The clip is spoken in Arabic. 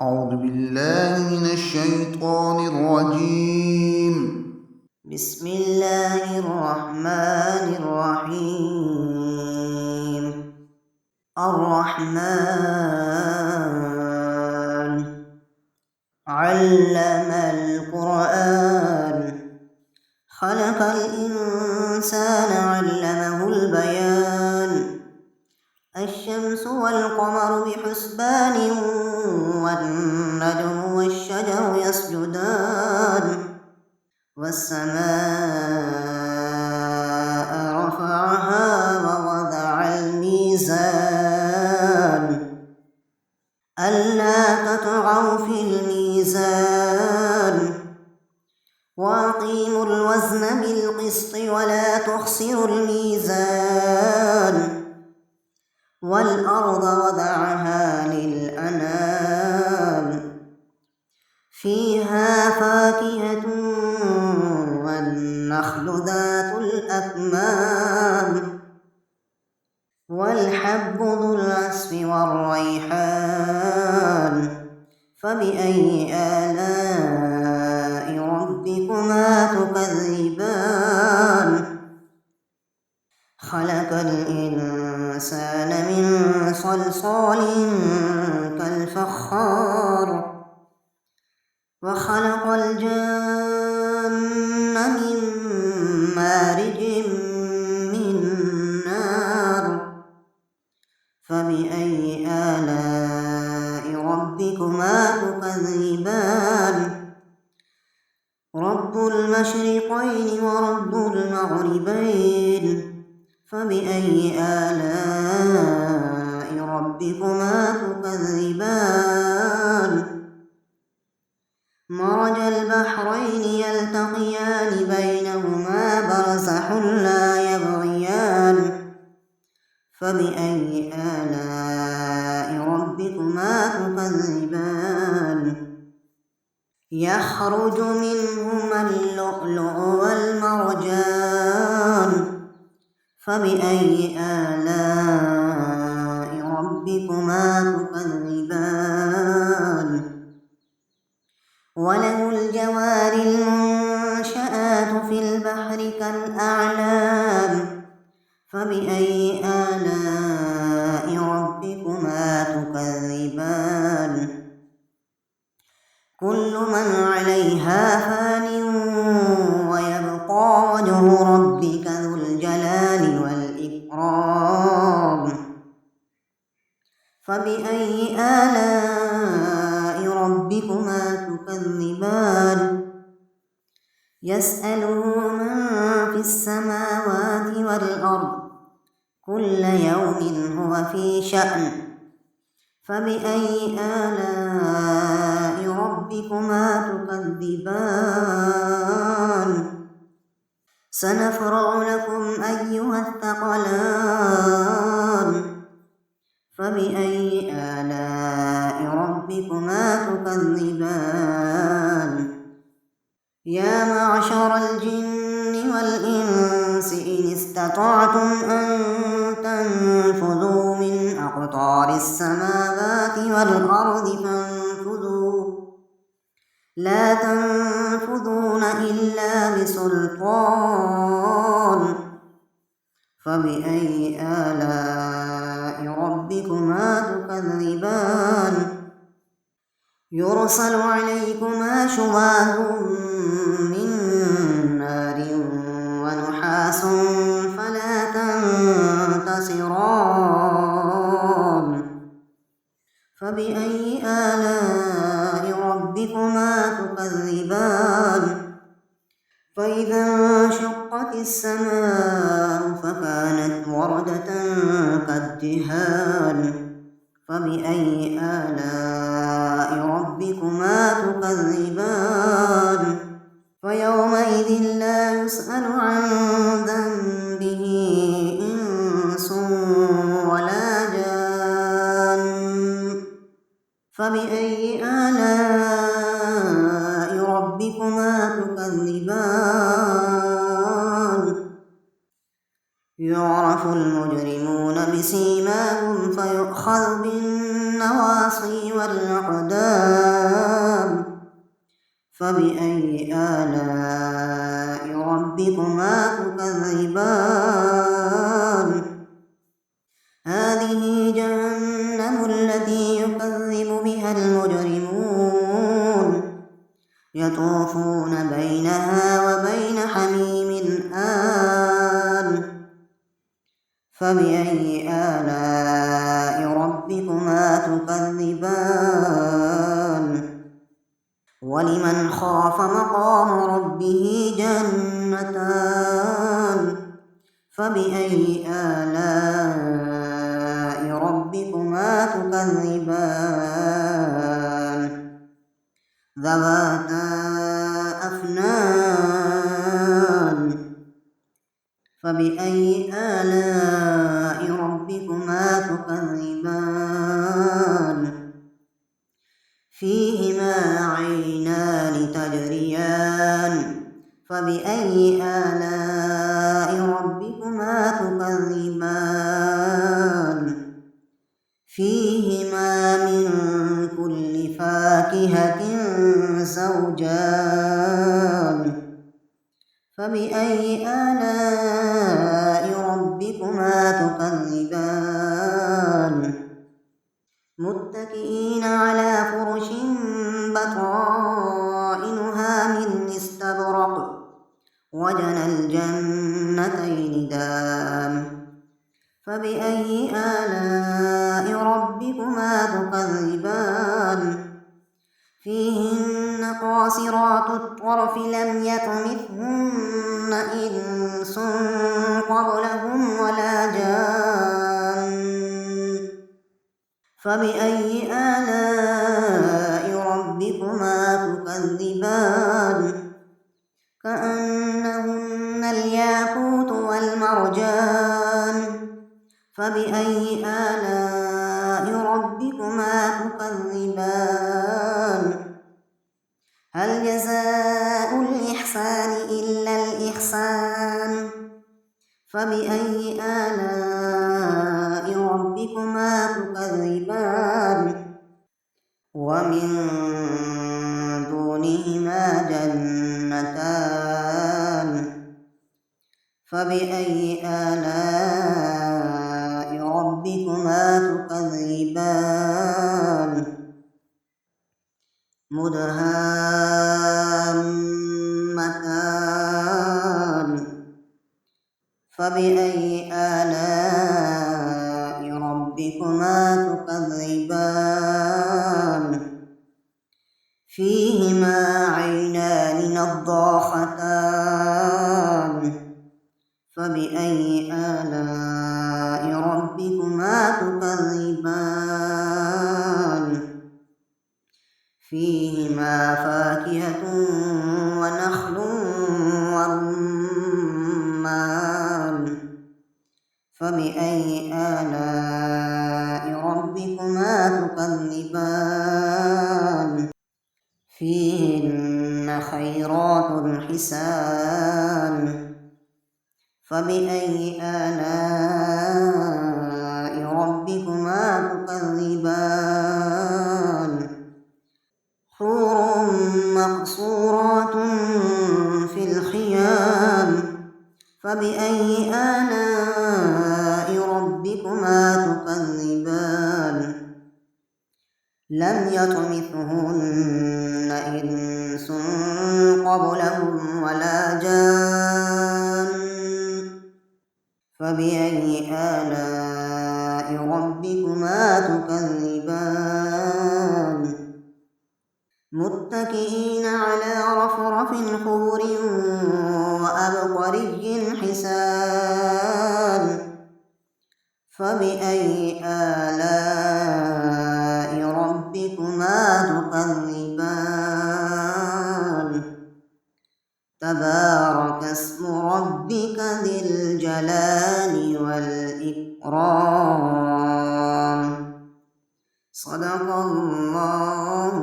أعوذ بالله من الشيطان الرجيم. بسم الله الرحمن الرحيم. الرحمن علم القرآن خلق الإنسان علمه البيان. الشمس والقمر بحسبان والنجم والشجر يسجدان والسماء رفعها ووضع الميزان ألا تطغوا في الميزان وأقيموا الوزن بالقسط ولا تخسروا الميزان والأرض وضعها للأنام فيها فاكهة والنخل ذات الأكمام والحب ذو العصف والريحان فبأي آلاء ربكما تكذبان خلق الإنسان من صلصال كالفخار وخلق الجن من مارج من نار فبأي آلاء ربكما تكذبان رب المشرقين ورب المغربين فبأي آلاء ربكما تكذبان مرج البحرين يلتقيان بينهما برزخ لا يبغيان فبأي آلاء ربكما تكذبان يخرج منهما اللؤلؤ والمرجان فبأي آلاء ربكما تكذبان وله الجوار المنشآت في البحر كالأعلام فبأي آلاء ربكما تكذبان كل من عليها فان ويبقى وجه ربك ذو الجلال والإكرام فبأي آلاء ربكما تكذبان يسأله من في السماوات والأرض كل يوم هو في شأن فبأي آلاء ربكما تكذبان سنفرغ لكم أيها الثقلان فبأي آلاء ربكما تكذبان يا معشر الجن والإنس إن استطعتم أن تنفذوا من أقطار السماوات والأرض فانفذوا لا تنفذون إلا بسلطان فبأي آلاء ربكما تكذبان يرسل عليكما شواظ من نار ونحاس فلا تنتصران فبأي آلاء ربكما تكذبان فإذا انشقت السماء فكانت وردة كالدهان فبأي آلاء ربكما تكذبان فيومئذ لا يسأل عن ذنبه إنس ولا جان فبأي آلاء ربكما تكذبان يعرف المجرمون بسيماهم فيؤخذ بالنسبة النواصي والأقدام فبأي آلاء ربكما تكذبان هذه جهنم التي يكذب بها المجرمون يطوفون بينها وبين حميم آن فبأي آلاء ربكما تكذبان ولمن خاف مقام ربه جنتان فبأي آلاء ربكما تكذبان ذواتا أفنان فبأي آلاء ربكما تكذبان فيهما عينان تجريان فبأي آلاء ربكما تكذبان فيهما من كل فاكهة زوجان فبأي آلاء ربكما تكذبان متكئين على فرش بطائنها من استبرق وجنى الجنتين دان فبأي آلاء ربكما تكذبان فيهن قاصرات الطرف لم يطمثهن إنس قبلهم ولا جان فبأي آلاء ربكما تكذبان كأنهن الياقوت والمرجان فبأي آلاء ربكما تكذبان هل جزاء الإحسان إلا الإحسان فبأي آلاء ربكما تكذبان ومن دونهما جنتان فبأي آلاء ربكما تكذبان مدهامتان فبأي آلاء ربكما تكذبان فيهما عينان نضاختان فبأي آلاء ربكما تكذبان فيهما فاكهة ونخل ورمان فبأي آلاء ربكما تكذبان فيهن خيرات حسان فبأي آلاء ربكما تكذبان حور مقصورات في الخيام فبأي آلاء ربكما تكذبان لم يطمثهن إنس قبلهم ولا جان فبأي آلاء ربكما تكذبان متكئين على رفرف خضر وأبقري حسان فبأي آلاء ربكما تكذبان تبارك اسم ربك ذي الجلال والإكرام صدق الله